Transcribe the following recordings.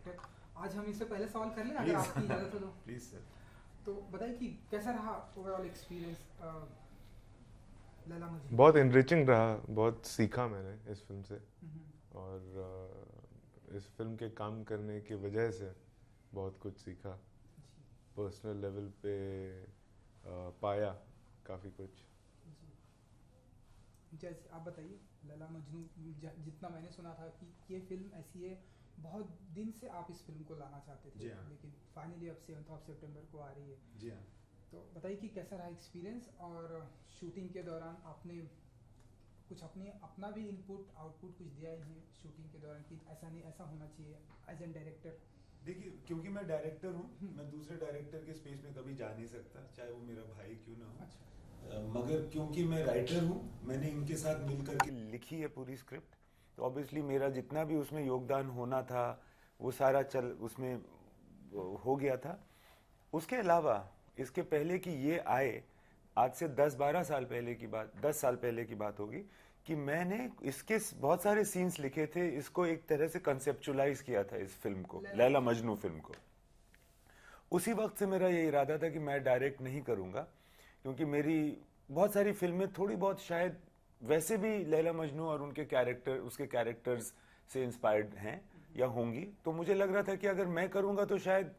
Director. आज हम इससे पहले सवाल कर लें अगर आपकी इजाज़त हो तो। Please sir. तो बताइए कि कैसा रहा ओवरऑल एक्सपीरियंस लैला मजनू? बहुत इनरिचिंग रहा, बहुत सीखा मैंने इस फिल्म से। और इस फिल्म के काम करने की वजह से बहुत कुछ सीखा, पर्सनल लेवल पे पाया काफ़ी कुछ। जैसे आप बताइए लैला मजनू, जितना मैंने सुना था कि ये फिल्म ऐसी है, बहुत दिन से आप इस फिल्म को लाना चाहते थे, लेकिन फाइनली अब 7 सितंबर को आ रही है। जी हाँ। तो बताइए कि कैसा रहा एक्सपीरियंस, और शूटिंग के दौरान आपने कुछ अपना भी इनपुट आउटपुट कुछ दिया इन्हें शूटिंग के दौरान कि ऐसा नहीं ऐसा होना चाहिए एज एन डायरेक्टर? देखिए, क्योंकि मैं डायरेक्टर हूँ, मैं दूसरे डायरेक्टर के स्पेस में कभी जा नहीं सकता, चाहे वो मेरा भाई क्यों ना हो। अच्छा। मगर क्योंकि मैं राइटर हूँ, मैंने इनके साथ मिल करके लिखी है पूरी स्क्रिप्ट, तो ऑब्वियसली मेरा जितना भी उसमें योगदान होना था वो सारा उसमें हो गया था। उसके अलावा इसके पहले कि ये आए, आज से 10-12 साल पहले की बात, 10 साल पहले की बात होगी कि मैंने इसके बहुत सारे सीन्स लिखे थे, इसको एक तरह से कंसेप्चुलाइज किया था इस फिल्म को, लैला मजनू फिल्म को। उसी वक्त से मेरा ये इरादा था कि मैं डायरेक्ट नहीं करूँगा, क्योंकि मेरी बहुत सारी फिल्में थोड़ी बहुत शायद वैसे भी लैला मजनू और उनके कैरेक्टर, उसके कैरेक्टर्स से इंस्पायर्ड हैं या होंगी। तो मुझे लग रहा था कि अगर मैं करूँगा तो शायद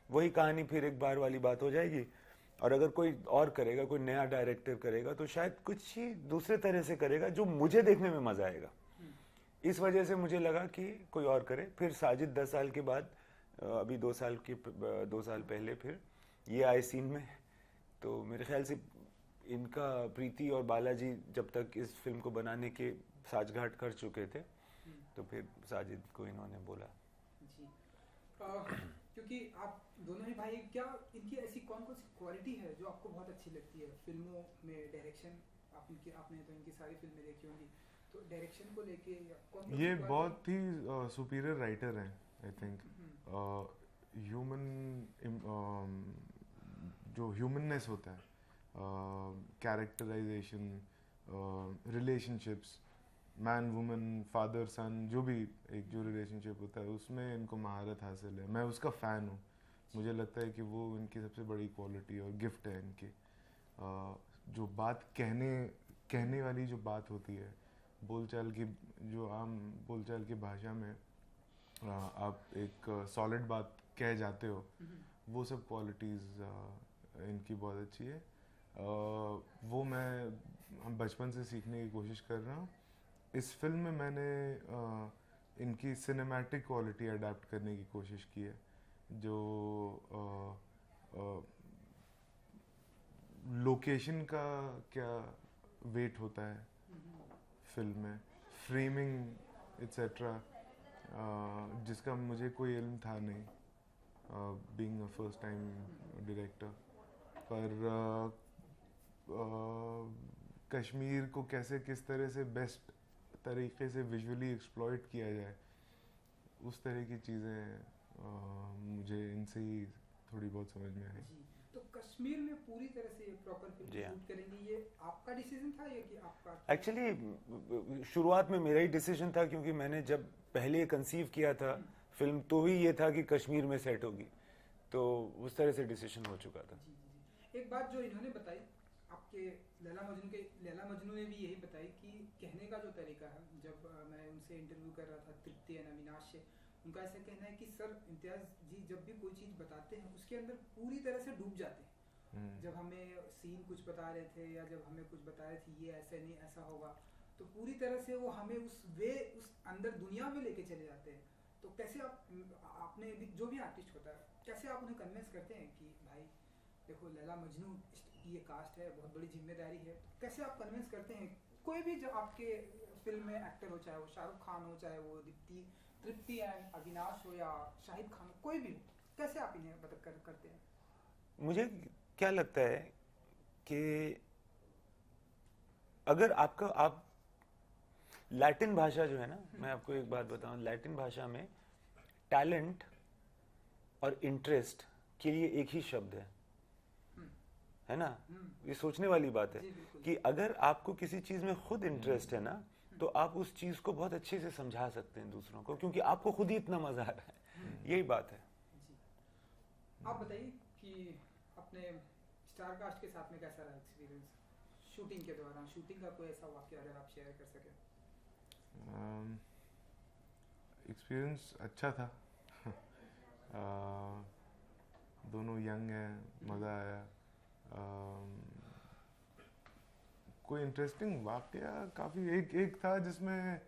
वही कहानी फिर एक बार वाली बात हो जाएगी, और अगर कोई और करेगा, कोई नया डायरेक्टर करेगा तो शायद कुछ ही दूसरे तरह से करेगा जो मुझे देखने में मज़ा आएगा। इस वजह से मुझे लगा कि कोई और करे। फिर साजिद 10 साल के बाद, अभी 2 साल पहले फिर ये आए सीन में, तो मेरे ख्याल से इनका, प्रीति और बालाजी जब तक इस फिल्म को बनाने के साजघाट कर चुके थे, तो फिर साजिद को इन्होंने बोला। जी। क्योंकि आप दोनों ही भाई, क्या इनकी ऐसी कौन कौन सी क्वालिटी है जो आपको बहुत अच्छी लगती है फिल्मों में? डायरेक्शन, आपने तो इनकी सारी फिल्में देखी होंगी, तो डायरेक्शन को लेके कौन ये बहुत ही सुपीरियर राइटर हैं, आई थिंक। ह्यूमन जो ह्यूमननेस होता है, characterisation, relationships, man woman, father son, जो भी एक जो रिलेशनशिप होता है उसमें इनको महारत हासिल है। मैं उसका फ़ैन हूँ। मुझे लगता है कि वो इनकी सबसे बड़ी क्वालिटी और गिफ्ट है इनकी। जो बात कहने वाली जो बात होती है, बोलचाल की, जो आम बोलचाल की भाषा में आप एक सॉलिड बात कह जाते हो, वो सब क्वालिटीज़ इनकी बहुत अच्छी है। वो हम बचपन से सीखने की कोशिश कर रहा हूँ। इस फिल्म में मैंने इनकी सिनेमैटिक क्वालिटी अडेप्ट करने की कोशिश की है, जो लोकेशन का क्या वेट होता है फिल्म में, फ्रेमिंग एट्सेट्रा, जिसका मुझे कोई इल्म था नहीं, being a first time director. पर कश्मीर को कैसे, किस तरह से बेस्ट तरीके से विजुअली एक्सप्लॉइट किया जाए, उस तरह की चीज़ें मुझे इनसे ही थोड़ी बहुत समझ में आई। तो कश्मीर में पूरी तरह से प्रॉपर फिल्म शूट करेंगे, ये आपका डिसीजन था या कि आपका? एक्चुअली शुरुआत में मेरा ही डिसीजन था, क्योंकि मैंने जब पहले कंसीव किया था फिल्म, तो ही ये था कि कश्मीर में सेट होगी, तो उस तरह से डिसीजन हो चुका था। जी। एक बात जो इन्होंने बताई, आपके लैला मजनू ने भी यही बताई कि कहने का जो तरीका है, जब मैं उनसे इंटरव्यू कर रहा था तृप्ति एंड अविनाश से, उनका ऐसा कहना है कि सर इम्तियाज़ जी जब भी कोई चीज़ बताते हैं उसके अंदर पूरी तरह से डूब जाते हैं। जब हमें सीन कुछ बता रहे थे या जब हमें कुछ बता रहे थे ये ऐसे नहीं ऐसा होगा, तो पूरी तरह से वो हमें उस अंदर दुनिया में लेके चले जाते हैं। तो कैसे आपने जो भी आर्टिस्ट होता है, कैसे आप उन्हें कन्विंस करते हैं कि भाई देखो लैला मजनू की ये कास्ट है, बहुत बड़ी जिम्मेदारी है, तो कैसे आप कन्विंस करते हैं कोई भी जो आपके फिल्म में एक्टर हो, चाहे वो शाहरुख खान हो, चाहे वो तृप्ति एंड अविनाश हो या शाहिद खान, कोई भी हो, कैसे आप इन्हें करते हैं? मुझे क्या लगता है कि अगर आप लैटिन भाषा जो है ना, मैं आपको एक बात बताऊं, लैटिन भाषा में टैलेंट और इंटरेस्ट के लिए एक ही शब्द है ना। ये सोचने वाली बात है कि अगर आपको किसी चीज में खुद इंटरेस्ट है ना, तो आप उस चीज को बहुत अच्छे से समझा सकते हैं दूसरों को, क्योंकि आपको खुद ही इतना मजा आ रहा है। यही बात है। जी, आप बताइए कि अपने स्टार कास्ट के साथ में कैसा रहा एक्सपीरियंस शूटिंग के दौरान, शूटिंग का कोई ऐसा वाकया अगर आप शेयर कर सकें। एक्सपीरियंस अच्छा था। दोनों यंग हैं, मज़ा आया। कोई इंटरेस्टिंग वाकया काफ़ी एक था जिसमें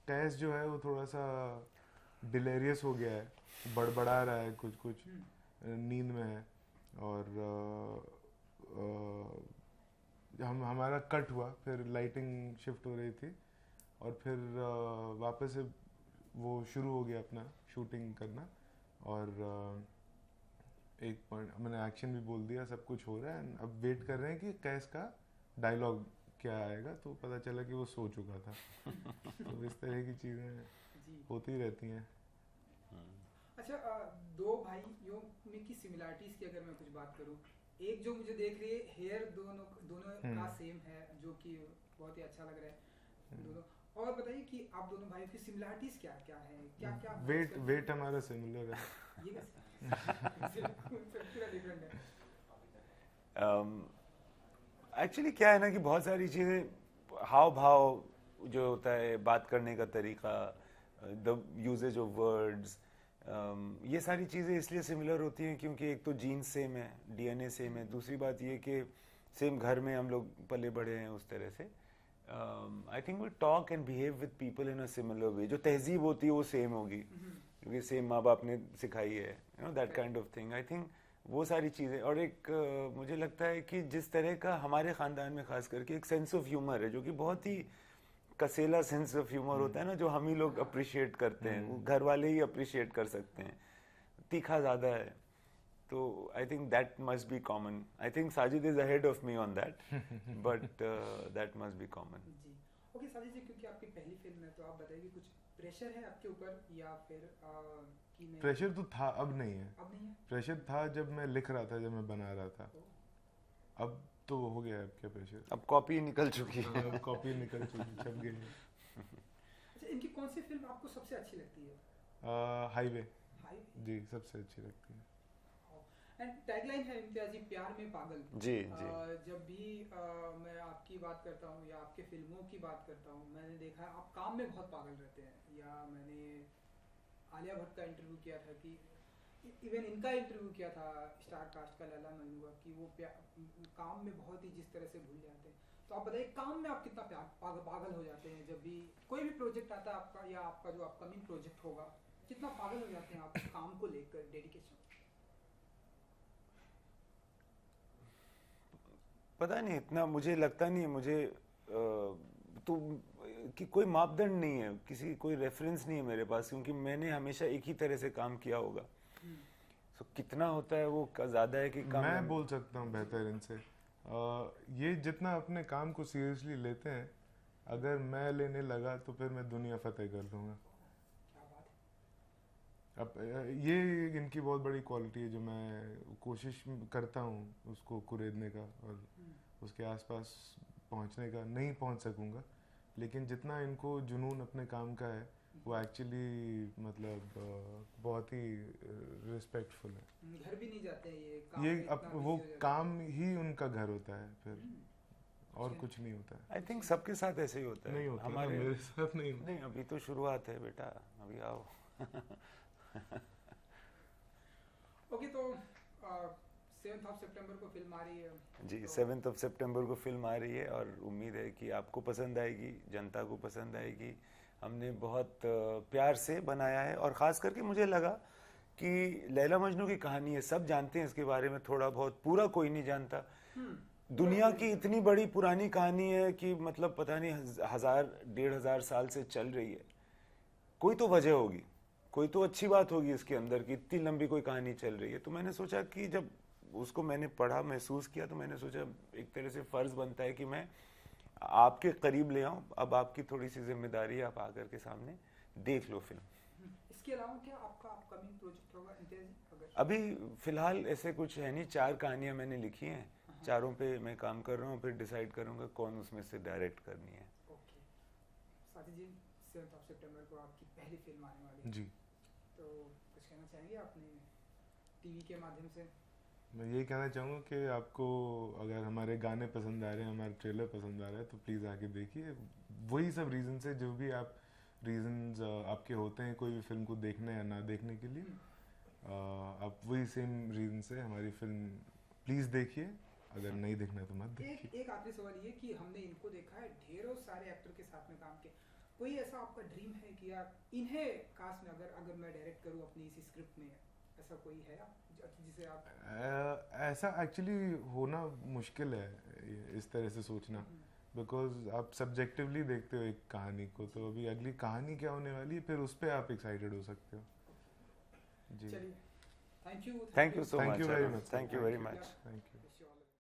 टेस्ट जो है वो थोड़ा सा डिलेरियस हो गया है, बड़बड़ा रहा है, कुछ नींद में है, और हमारा कट हुआ, फिर लाइटिंग शिफ्ट हो रही थी और फिर वापस से वो शुरू हो गया अपना शूटिंग करना, और एक पॉइंट मैंने एक्शन भी बोल दिया, सब कुछ हो रहा है, अब वेट कर रहे हैं कि कैस का डायलॉग क्या आएगा, तो पता चला कि वो सो चुका था। तो इस तरह की चीज़ें होती रहती हैं। अच्छा, दो भाइयों में की सिमिलरिटीज की अगर मैं कुछ बात करूं, एक जो मुझे देख रही है हेयर दोनों का सेम है, जो कि बहुत ही अच्छा लग रहा है दोनों। और बताइए कि आप दोनों भाइयों की सिमिलरिटीज क्या क्या है, क्या क्या वेट हमारा सिमिलर है। ये पूरा डिफरेंट है। एक्चुअली क्या है ना कि बहुत सारी चीज़ें, हाव भाव जो होता है, बात करने का तरीका, द यूजेज ऑफ वर्ड्स, ये सारी चीज़ें इसलिए सिमिलर होती हैं क्योंकि एक तो जीन्स सेम है, डीएनए सेम है, दूसरी बात ये कि सेम घर में हम लोग पले बड़े हैं उस तरह से। I think we talk and behave with people in a similar way, जो तहजीब होती है वो सेम होगी क्योंकि सेम माँ बाप ने सिखाई है, you know that kind of thing. I think वो सारी चीज़ें, और एक मुझे लगता है कि जिस तरह का हमारे ख़ानदान में ख़ास करके एक सेंस ऑफ ह्यूमर है, जो कि बहुत ही कसेला सेंस ऑफ ह्यूमर होता है ना, जो हम ही लोग अप्रिशिएट करते हैं, वो घर वाले ही अप्रिशिएट कर सकते हैं, तीखा ज़्यादा है, तो I think that must be common. I think Sajid is ahead of me on that, but that must be common. जी, ओके साजिद जी, क्योंकि आपकी पहली फिल्म है तो आप बताइए कुछ प्रेशर है आपके ऊपर या फिर कि नहीं? प्रेशर तो था, अब नहीं है। अब नहीं है? प्रेशर था जब मैं लिख रहा था, जब मैं बना रहा था, अब तो हो गया है। अब क्या प्रेशर, अब कॉपी निकल चुकी है। कॉपी निकल चुकी, छप गई है। अच्छा, इनकी कौन सी फिल्म आपको सबसे अच्छी लगती है? हाईवे जी, सबसे अच्छी लगती है। एंड टैगलाइन है इम्तियाजी, प्यार में पागल। जी जब भी मैं आपकी बात करता हूँ या आपके फिल्मों की बात करता हूँ, मैंने देखा है आप काम में बहुत पागल रहते हैं। या मैंने आलिया भट्ट का इंटरव्यू किया था, कि इवन इनका इंटरव्यू किया था स्टार कास्ट का, लैला मजनू का, कि वो काम में बहुत ही जिस तरह से भूल जाते हैं। तो आप बताइए काम में आप कितना पागल हो जाते हैं? जब भी कोई भी प्रोजेक्ट आता है आपका या आपका जो अपकमिंग प्रोजेक्ट होगा, कितना पागल हो जाते हैं आप काम को लेकर, डेडिकेशन? पता नहीं, इतना मुझे लगता नहीं है। मुझे तो कि कोई मापदंड नहीं है, किसी कोई रेफरेंस नहीं है मेरे पास, क्योंकि मैंने हमेशा एक ही तरह से काम किया होगा। तो कितना होता है वो ज़्यादा है कि कम? मैं बोल सकता हूँ बेहतर इनसे, ये जितना अपने काम को सीरियसली लेते हैं, अगर मैं लेने लगा तो फिर मैं दुनिया फतेह कर दूंगा। अब ये इनकी बहुत बड़ी क्वालिटी है, जो मैं कोशिश करता हूँ उसको कुरेदने का और उसके आसपास पहुँचने का। नहीं पहुँच सकूँगा, लेकिन जितना इनको जुनून अपने काम का है, वो एक्चुअली मतलब बहुत ही रिस्पेक्टफुल है। घर भी नहीं जाते हैं ये काम ये में, अब वो काम ही उनका घर होता है, फिर और कुछ नहीं होता है। आई थिंक सबके साथ ऐसे ही होता है। नहीं होता, हमारे मेरे साथ नहीं होता। नहीं, अभी तो शुरुआत है बेटा, अभी आओ। ओके, तो 7 सितंबर को फिल्म आ रही है। जी, तो 7 सितंबर को फिल्म आ रही है और उम्मीद है कि आपको पसंद आएगी, जनता को पसंद आएगी। हमने बहुत प्यार से बनाया है, और ख़ास करके मुझे लगा कि लैला मजनू की कहानी है, सब जानते हैं इसके बारे में थोड़ा बहुत, पूरा कोई नहीं जानता। दुनिया की इतनी बड़ी पुरानी कहानी है कि मतलब पता नहीं 1000-1500 साल से चल रही है। कोई तो वजह होगी, कोई तो अच्छी बात होगी इसके अंदर कि इतनी लंबी कोई कहानी चल रही है। तो मैंने सोचा कि जब उसको मैंने पढ़ा, महसूस किया, तो मैंने सोचा एक तरह से फ़र्ज़ बनता है कि मैं आपके करीब ले आऊँ। अब आपकी थोड़ी सी जिम्मेदारी है, आप आकर के सामने देख लो फिल्म। इसके अलावा क्या आपका अपकमिंग प्रोजेक्ट होगा अगर? अभी फ़िलहाल ऐसे कुछ है नहीं, 4 कहानियाँ मैंने लिखी हैं, चारों पे मैं काम कर रहा हूँ, फिर डिसाइड करूँगा कौन उसमें से डायरेक्ट करनी है। ओके साजिद जी, 7 सितंबर को आपकी पहली फिल्म आने वाली है। जी। तो कुछ कहना चाहेंगे आपने टीवी के माध्यम से? मैं यही कहना चाहूँगा कि आपको अगर हमारे गाने पसंद आ रहे हैं, हमारे ट्रेलर पसंद आ रहा है, तो प्लीज़ आके देखिए। वही सब रीज़न है, जो भी आप रीजंस आपके होते हैं कोई भी फिल्म को देखने या ना देखने के लिए, आप वही सेम रीज़न से हमारी फिल्म प्लीज़ देखिए। अगर नहीं देखना है तो मत देखिए। एक आखिरी सवाल ये कि हमने इनको देखा है, ढेरों सारे एक्टर के साथ में काम किया, कोई ऐसा आपका ड्रीम है कि यार इन्हें कास्ट में अगर मैं डायरेक्ट करूँ अपनी इसी स्क्रिप्ट में, ऐसा कोई है जिसे आप? ऐसा एक्चुअली होना मुश्किल है, इस तरह से सोचना, बिकॉज आप सब्जेक्टिवली देखते हो एक कहानी को, तो अभी अगली कहानी क्या होने वाली है फिर उस पर आप एक्साइटेड हो सकते हो। जी, चलिए, thank you so much. Thank you very much. Thank you very much. Thank you.